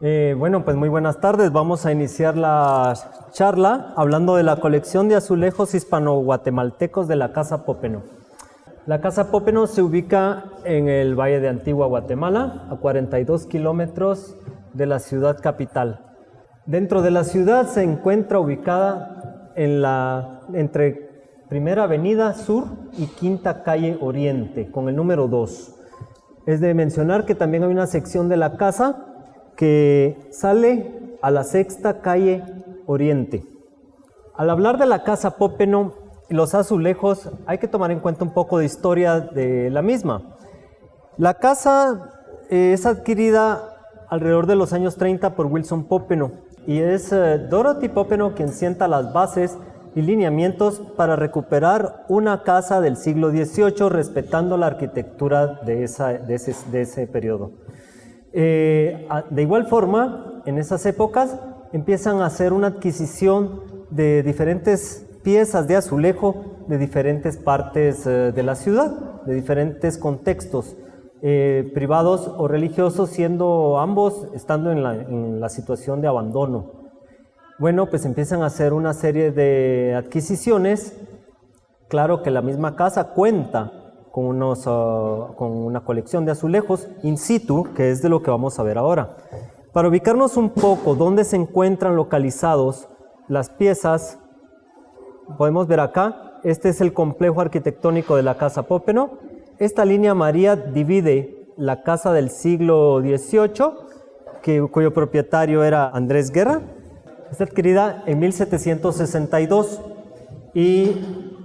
Bueno, pues muy buenas tardes. Vamos a iniciar la charla hablando de la colección de azulejos hispano-guatemaltecos de la Casa Pópeno. La Casa Pópeno se ubica en el Valle de Antigua Guatemala, a 42 kilómetros de la ciudad capital. Dentro de la ciudad se encuentra ubicada entre Primera Avenida Sur y Quinta Calle Oriente, con el número 2. Es de mencionar que también hay una sección de la casa que sale a la Sexta Calle Oriente. Al hablar de la Casa Pópeno y los azulejos, hay que tomar en cuenta un poco de historia de la misma. La casa es adquirida alrededor de los años 30 por Wilson Pópeno y es Dorothy Pópeno quien sienta las bases y lineamientos para recuperar una casa del siglo XVIII respetando la arquitectura de ese periodo. De igual forma, en esas épocas empiezan a hacer una adquisición de diferentes piezas de azulejo de diferentes partes de la ciudad, de diferentes contextos privados o religiosos, siendo ambos estando en la situación de abandono. Bueno, pues empiezan a hacer una serie de adquisiciones. Claro que la misma casa cuenta con una colección de azulejos in situ, que es de lo que vamos a ver ahora. Para ubicarnos un poco dónde se encuentran localizados las piezas, podemos ver acá, este es el complejo arquitectónico de la Casa Pópeno. Esta línea amarilla divide la casa del siglo XVIII, cuyo propietario era Andrés Guerra. Está adquirida en 1762 y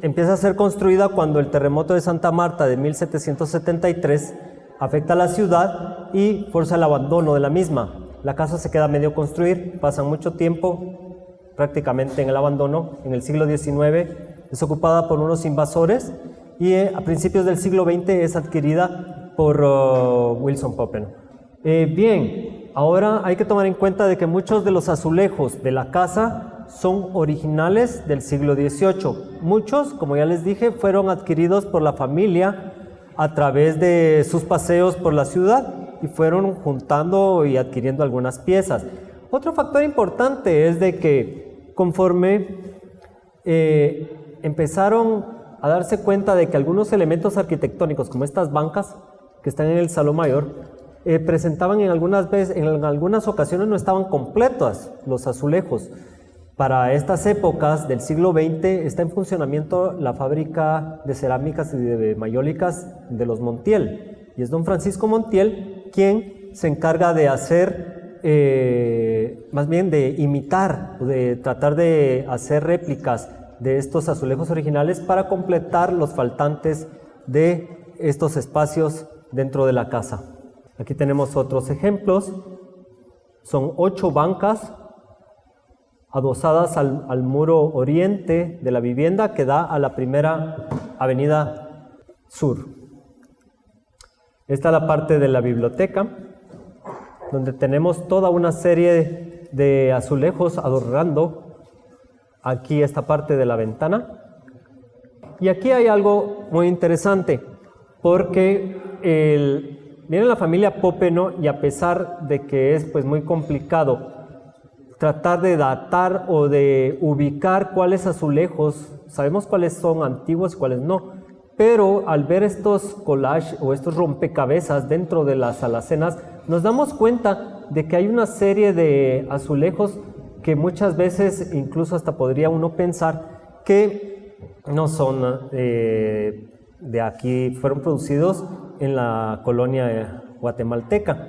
empieza a ser construida cuando el terremoto de Santa Marta de 1773 afecta a la ciudad y forza el abandono de la misma. La casa se queda a medio construir, pasa mucho tiempo prácticamente en el abandono. En el siglo XIX es ocupada por unos invasores y a principios del siglo XX es adquirida por Wilson Pópeno. Bien, ahora hay que tomar en cuenta de que muchos de los azulejos de la casa son originales del siglo XVIII. Muchos, como ya les dije, fueron adquiridos por la familia a través de sus paseos por la ciudad y fueron juntando y adquiriendo algunas piezas. Otro factor importante es de que conforme empezaron a darse cuenta de que algunos elementos arquitectónicos, como estas bancas que están en el Salón Mayor, presentaban en algunas ocasiones no estaban completas los azulejos. Para estas épocas del siglo XX está en funcionamiento la fábrica de cerámicas y de mayólicas de los Montiel, y es don Francisco Montiel quien se encarga de hacer, más bien de imitar, de tratar de hacer réplicas de estos azulejos originales para completar los faltantes de estos espacios dentro de la casa. Aquí tenemos otros ejemplos. Son 8 bancas adosadas al muro oriente de la vivienda que da a la Primera Avenida Sur. Esta es la parte de la biblioteca, donde tenemos toda una serie de azulejos adornando aquí esta parte de la ventana. Y aquí hay algo muy interesante, porque viene la familia Pópeno y a pesar de que es pues muy complicado tratar de datar o de ubicar cuáles azulejos, sabemos cuáles son antiguos y cuáles no, pero al ver estos collages o estos rompecabezas dentro de las alacenas, nos damos cuenta de que hay una serie de azulejos que muchas veces incluso hasta podría uno pensar que no son de aquí, fueron producidos en la colonia guatemalteca,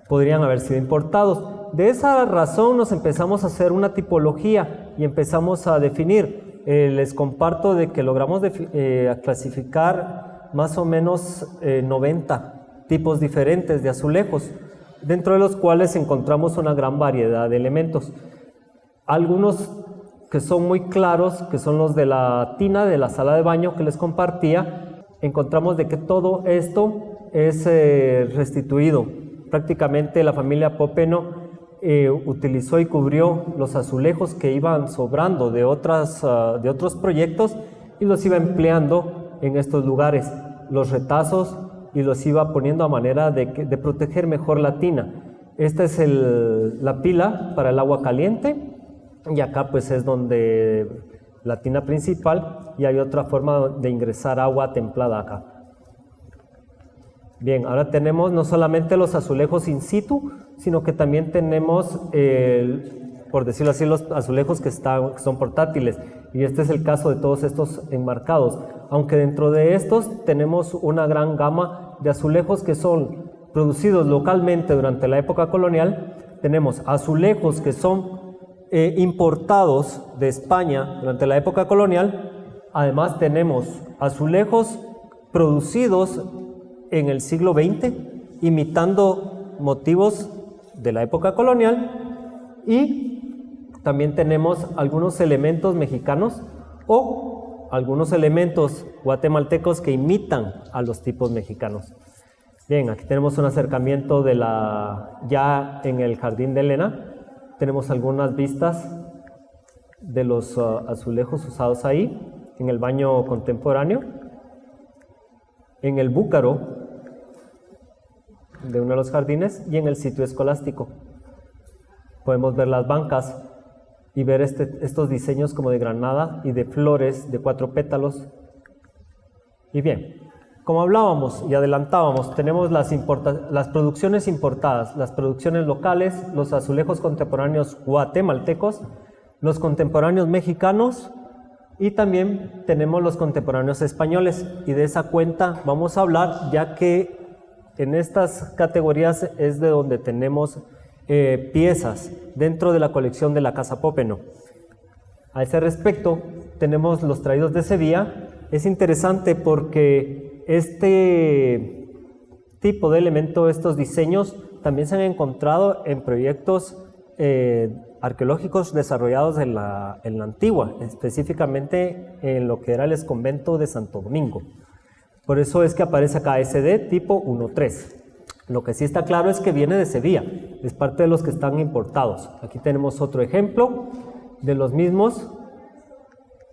podrían haber sido importados. De esa razón nos empezamos a hacer una tipología y empezamos a definir. Les comparto de que logramos clasificar más o menos 90 tipos diferentes de azulejos, dentro de los cuales encontramos una gran variedad de elementos. Algunos que son muy claros, que son los de la tina de la sala de baño que les compartía, encontramos de que todo esto es restituido. Prácticamente la familia Pópeno utilizó y cubrió los azulejos que iban sobrando de otros proyectos y los iba empleando en estos lugares, los retazos, y los iba poniendo a manera de proteger mejor la tina. Esta es la pila para el agua caliente, y acá pues es donde la tina principal, y hay otra forma de ingresar agua templada acá. Bien, ahora tenemos no solamente los azulejos in situ, sino que también tenemos, por decirlo así, los azulejos que son portátiles, y este es el caso de todos estos enmarcados, aunque dentro de estos tenemos una gran gama de azulejos que son producidos localmente durante la época colonial. Tenemos azulejos que son importados de España durante la época colonial. Además tenemos azulejos producidos en el siglo XX, imitando motivos de la época colonial, y también tenemos algunos elementos mexicanos o algunos elementos guatemaltecos que imitan a los tipos mexicanos. Bien, aquí tenemos un acercamiento ya en el Jardín de Elena. Tenemos algunas vistas de los azulejos usados ahí, en el baño contemporáneo, en el búcaro de uno de los jardines y en el sitio escolástico. Podemos ver las bancas y ver estos diseños como de granada y de flores de 4 pétalos. Y bien, como hablábamos y adelantábamos, tenemos las producciones importadas, las producciones locales, los azulejos contemporáneos guatemaltecos, los contemporáneos mexicanos, y también tenemos los contemporáneos españoles. Y de esa cuenta vamos a hablar, ya que en estas categorías es de donde tenemos piezas dentro de la colección de la Casa Pópeno. A ese respecto, tenemos los traídos de Sevilla. Es interesante porque este tipo de elemento, estos diseños, también se han encontrado en proyectos arqueológicos desarrollados en la antigua, específicamente en lo que era el exconvento de Santo Domingo. Por eso es que aparece acá SD tipo 1.3. Lo que sí está claro es que viene de Sevilla, es parte de los que están importados. Aquí tenemos otro ejemplo de los mismos,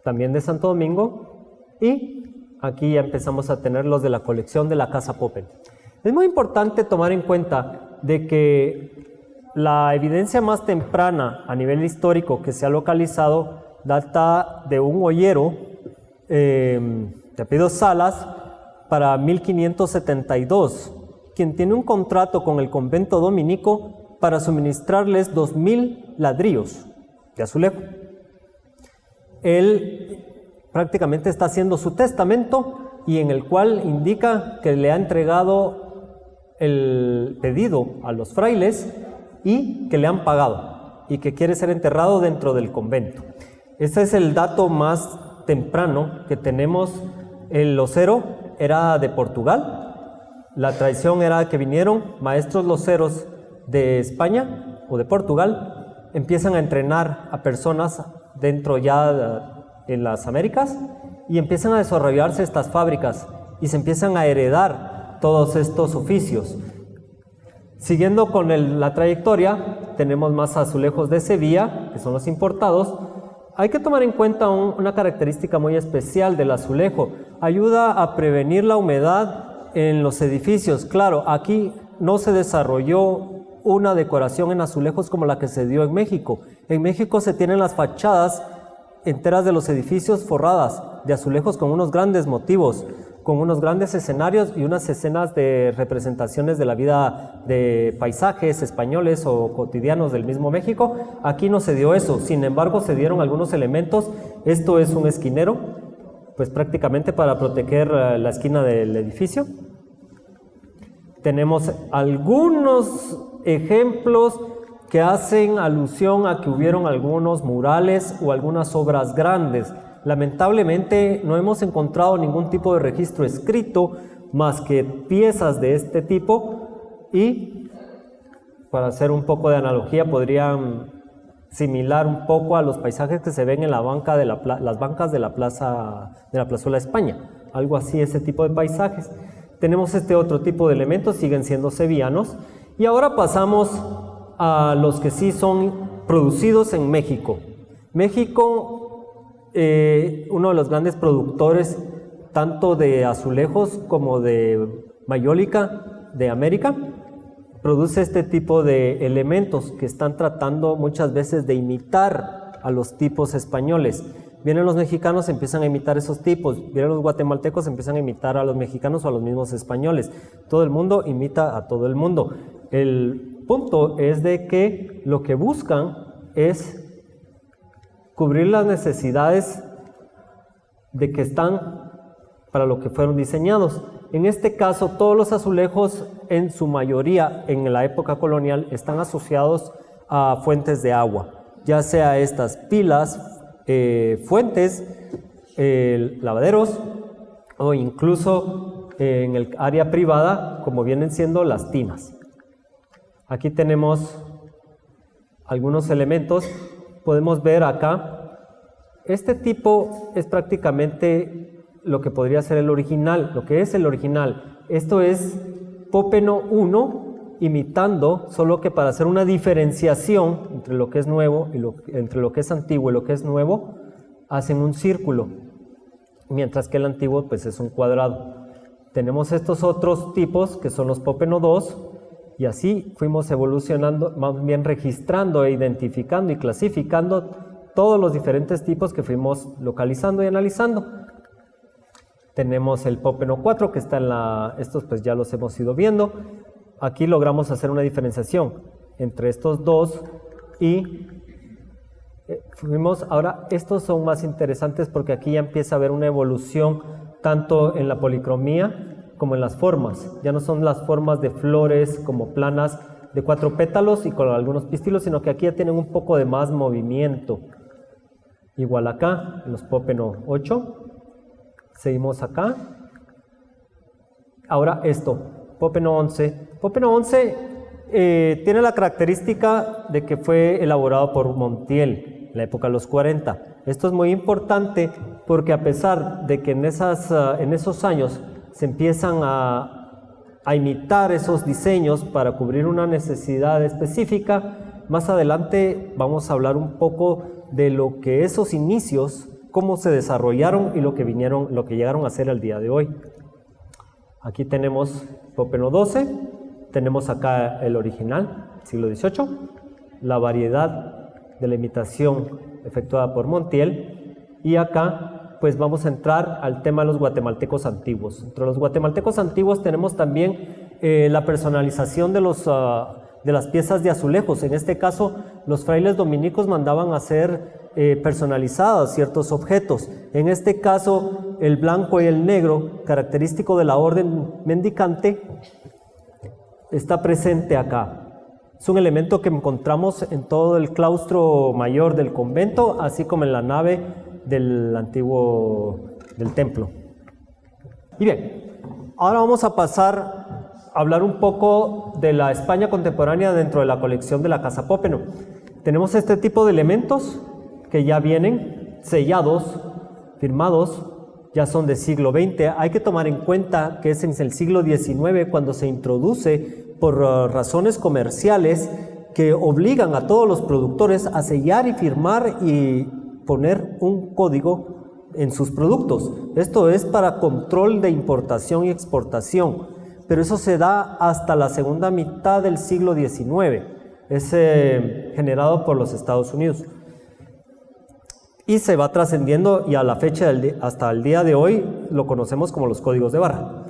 también de Santo Domingo, y aquí ya empezamos a tener los de la colección de la Casa Pópeno. Es muy importante tomar en cuenta de que la evidencia más temprana a nivel histórico que se ha localizado data de un ollero de apellido Salas para 1572, quien tiene un contrato con el convento dominico para suministrarles 2000 ladrillos de azulejo. Él prácticamente está haciendo su testamento, y en el cual indica que le ha entregado el pedido a los frailes y que le han pagado y que quiere ser enterrado dentro del convento. Ese es el dato más temprano que tenemos. El losero era de Portugal. La tradición era que vinieron maestros loceros de España o de Portugal, empiezan a entrenar a personas dentro ya en las Américas, y empiezan a desarrollarse estas fábricas y se empiezan a heredar todos estos oficios. Siguiendo con la trayectoria, tenemos más azulejos de Sevilla, que son los importados. Hay que tomar en cuenta una característica muy especial del azulejo: ayuda a prevenir la humedad en los edificios. Claro, aquí no se desarrolló una decoración en azulejos como la que se dio en México. En México se tienen las fachadas enteras de los edificios forradas de azulejos con unos grandes motivos, con unos grandes escenarios y unas escenas de representaciones de la vida de paisajes españoles o cotidianos del mismo México. Aquí no se dio eso, sin embargo se dieron algunos elementos. Esto es un esquinero, pues prácticamente para proteger la esquina del edificio. Tenemos algunos ejemplos que hacen alusión a que hubieron algunos murales o algunas obras grandes. Lamentablemente no hemos encontrado ningún tipo de registro escrito más que piezas de este tipo, y para hacer un poco de analogía podrían similar un poco a los paisajes que se ven en las bancas de la Plazuela España, algo así, ese tipo de paisajes. Tenemos este otro tipo de elementos, siguen siendo sevillanos. Y ahora pasamos a los que sí son producidos en México. México, uno de los grandes productores tanto de azulejos como de mayólica de América. produce este tipo de elementos que están tratando muchas veces de imitar a los tipos españoles. Vienen los mexicanos, empiezan a imitar esos tipos. Vienen los guatemaltecos, empiezan a imitar a los mexicanos o a los mismos españoles. Todo el mundo imita a todo el mundo. El punto es de que lo que buscan es cubrir las necesidades de que están para lo que fueron diseñados. En este caso, todos los azulejos, en su mayoría, en la época colonial, están asociados a fuentes de agua, ya sea estas pilas, fuentes, lavaderos, o incluso en el área privada, como vienen siendo las tinas. Aquí tenemos algunos elementos. Podemos ver acá, este tipo es prácticamente lo que podría ser el original, lo que es el original. Esto es Pópeno 1, imitando, solo que para hacer una diferenciación entre lo que es nuevo y entre lo que es antiguo y lo que es nuevo, hacen un círculo, mientras que el antiguo pues es un cuadrado. Tenemos estos otros tipos que son los Pópeno 2, y así fuimos evolucionando, más bien registrando e identificando y clasificando todos los diferentes tipos que fuimos localizando y analizando. Tenemos el Pópeno 4 que está en estos pues ya los hemos ido viendo. Aquí logramos hacer una diferenciación entre estos dos y ahora estos son más interesantes porque aquí ya empieza a haber una evolución tanto en la policromía como en las formas. Ya no son las formas de flores como planas de 4 pétalos y con algunos pistilos, sino que aquí ya tienen un poco de más movimiento. Igual acá, en los Pópeno 8. Seguimos acá. Ahora esto, Pópeno 11. Pópeno 11 tiene la característica de que fue elaborado por Montiel en la época de los 40. Esto es muy importante porque a pesar de que en esos años se empiezan a imitar esos diseños para cubrir una necesidad específica, más adelante vamos a hablar un poco de lo que esos inicios, cómo se desarrollaron y lo que llegaron a ser al día de hoy. Aquí tenemos Pópeno 12, tenemos acá el original, siglo XVIII, la variedad de la imitación efectuada por Montiel, y acá pues vamos a entrar al tema de los guatemaltecos antiguos. Entre los guatemaltecos antiguos tenemos también la personalización de las piezas de azulejos. En este caso, los frailes dominicos mandaban a hacer personalizados ciertos objetos. En este caso, el blanco y el negro, característico de la orden mendicante, está presente acá. Es un elemento que encontramos en todo el claustro mayor del convento, así como en la nave del templo. Y bien, ahora vamos a pasar a hablar un poco de la España contemporánea dentro de la colección de la Casa Pópeno. Tenemos este tipo de elementos que ya vienen sellados, firmados, ya son del siglo XX. Hay que tomar en cuenta que es en el siglo XIX cuando se introduce por razones comerciales que obligan a todos los productores a sellar y firmar y poner un código en sus productos. Esto es para control de importación y exportación, pero eso se da hasta la segunda mitad del siglo XIX. Es generado por los Estados Unidos. Y se va trascendiendo y a la fecha, hasta el día de hoy, lo conocemos como los códigos de barra.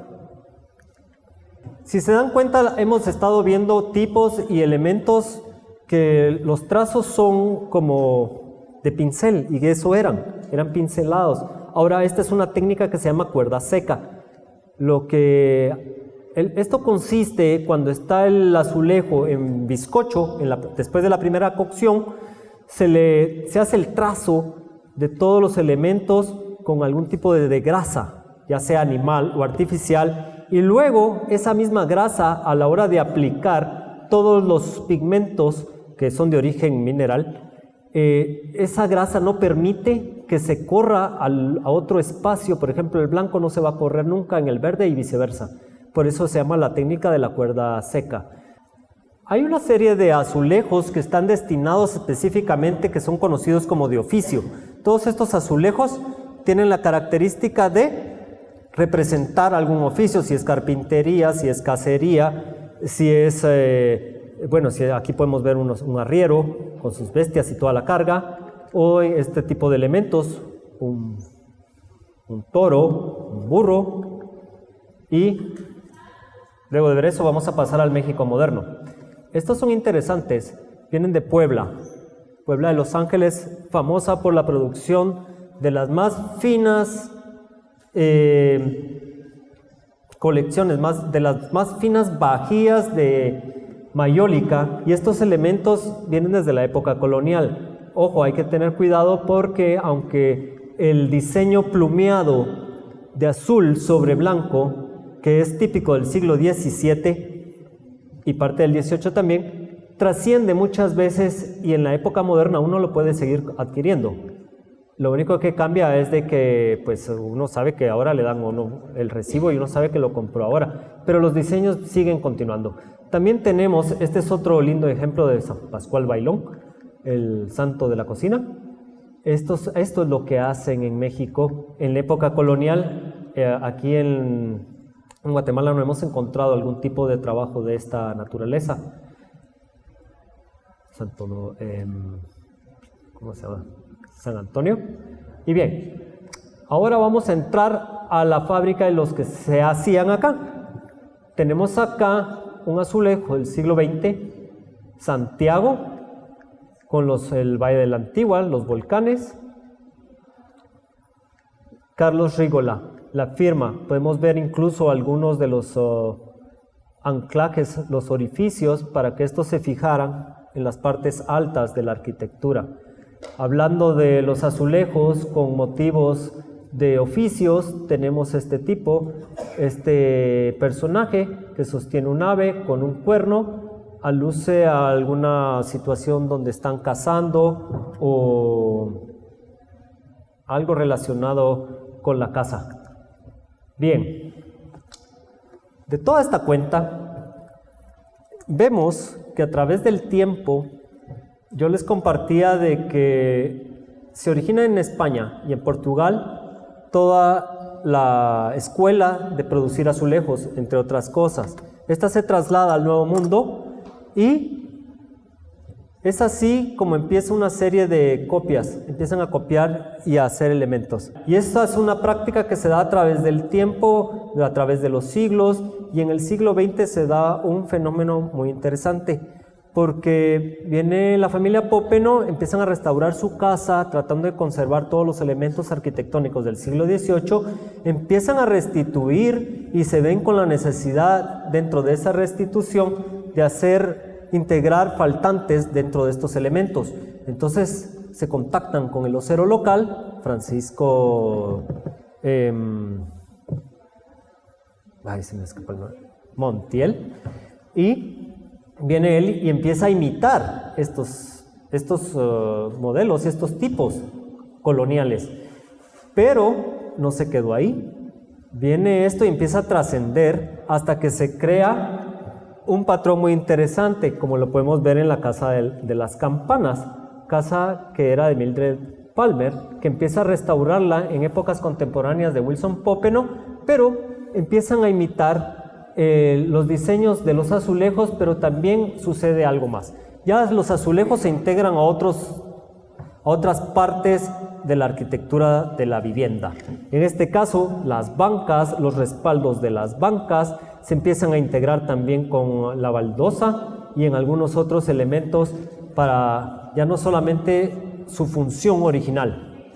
Si se dan cuenta, hemos estado viendo tipos y elementos que los trazos son como de pincel, y eso eran pincelados. Ahora esta es una técnica que se llama cuerda seca. Esto consiste cuando está el azulejo en bizcocho, después de la primera cocción, se hace el trazo de todos los elementos con algún tipo de grasa, ya sea animal o artificial, y luego esa misma grasa, a la hora de aplicar todos los pigmentos que son de origen mineral, esa grasa no permite que se corra a otro espacio. Por ejemplo, el blanco no se va a correr nunca en el verde y viceversa. Por eso se llama la técnica de la cuerda seca. Hay una serie de azulejos que están destinados específicamente, que son conocidos como de oficio. Todos estos azulejos tienen la característica de representar algún oficio, si es carpintería, si es cacería, si es, bueno, si aquí podemos ver un arriero con sus bestias y toda la carga, o este tipo de elementos, un toro, un burro, y luego de ver eso vamos a pasar al México moderno. Estos son interesantes, vienen de Puebla, Puebla de Los Ángeles, famosa por la producción de las más finas colecciones, de las más finas vajillas de mayólica, y estos elementos vienen desde la época colonial. Ojo, hay que tener cuidado porque aunque el diseño plumeado de azul sobre blanco, que es típico del siglo XVII y parte del XVIII también, trasciende muchas veces y en la época moderna uno lo puede seguir adquiriendo. Lo único que cambia es de que pues, uno sabe que ahora le dan uno el recibo y uno sabe que lo compró ahora, pero los diseños siguen continuando. También tenemos, este es otro lindo ejemplo de San Pascual Bailón, el santo de la cocina. Esto es lo que hacen en México en la época colonial. Aquí en Guatemala no hemos encontrado algún tipo de trabajo de esta naturaleza. ¿Cómo se llama? San Antonio. Y bien, ahora vamos a entrar a la fábrica de los que se hacían acá. Tenemos acá un azulejo del siglo XX, Santiago, con el Valle de la Antigua, los volcanes. Carlos Rígola, la firma. Podemos ver incluso algunos de los anclajes, los orificios, para que estos se fijaran en las partes altas de la arquitectura. Hablando de los azulejos con motivos de oficios, tenemos este tipo, este personaje que sostiene un ave con un cuerno, alude a alguna situación donde están cazando o algo relacionado con la caza. Bien, de toda esta cuenta, vemos que a través del tiempo, yo les compartía de que se origina en España y en Portugal toda la escuela de producir azulejos, entre otras cosas. Esta se traslada al Nuevo Mundo y es así como empieza una serie de copias, empiezan a copiar y a hacer elementos. Y esta es una práctica que se da a través del tiempo, a través de los siglos, y en el siglo XX se da un fenómeno muy interesante, porque viene la familia Pópeno, empiezan a restaurar su casa, tratando de conservar todos los elementos arquitectónicos del siglo XVIII, empiezan a restituir y se ven con la necesidad dentro de esa restitución de integrar faltantes dentro de estos elementos. Entonces se contactan con el osero local, Francisco Montiel, y viene él y empieza a imitar estos modelos, estos tipos coloniales. Pero no se quedó ahí. Viene esto y empieza a trascender hasta que se crea un patrón muy interesante, como lo podemos ver en la Casa de las Campanas, casa que era de Mildred Palmer, que empieza a restaurarla en épocas contemporáneas de Wilson Pópeno, pero empiezan a imitar los diseños de los azulejos, pero también sucede algo más. Ya los azulejos se integran a otras partes de la arquitectura de la vivienda. En este caso, las bancas, los respaldos de las bancas se empiezan a integrar también con la baldosa y en algunos otros elementos para ya no solamente su función original.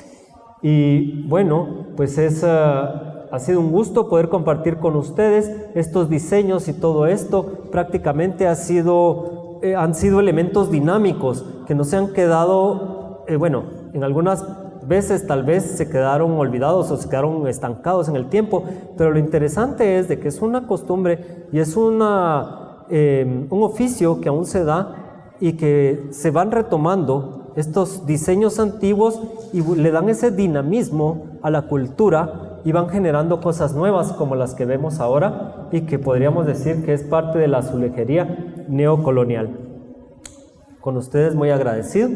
Y bueno, pues ha sido un gusto poder compartir con ustedes estos diseños y todo esto. Prácticamente han sido elementos dinámicos que no se han quedado, en algunas veces tal vez se quedaron olvidados o se quedaron estancados en el tiempo, pero lo interesante es de que es una costumbre y es un oficio que aún se da y que se van retomando estos diseños antiguos y le dan ese dinamismo a la cultura y van generando cosas nuevas como las que vemos ahora y que podríamos decir que es parte de la azulejería neocolonial. Con ustedes muy agradecido.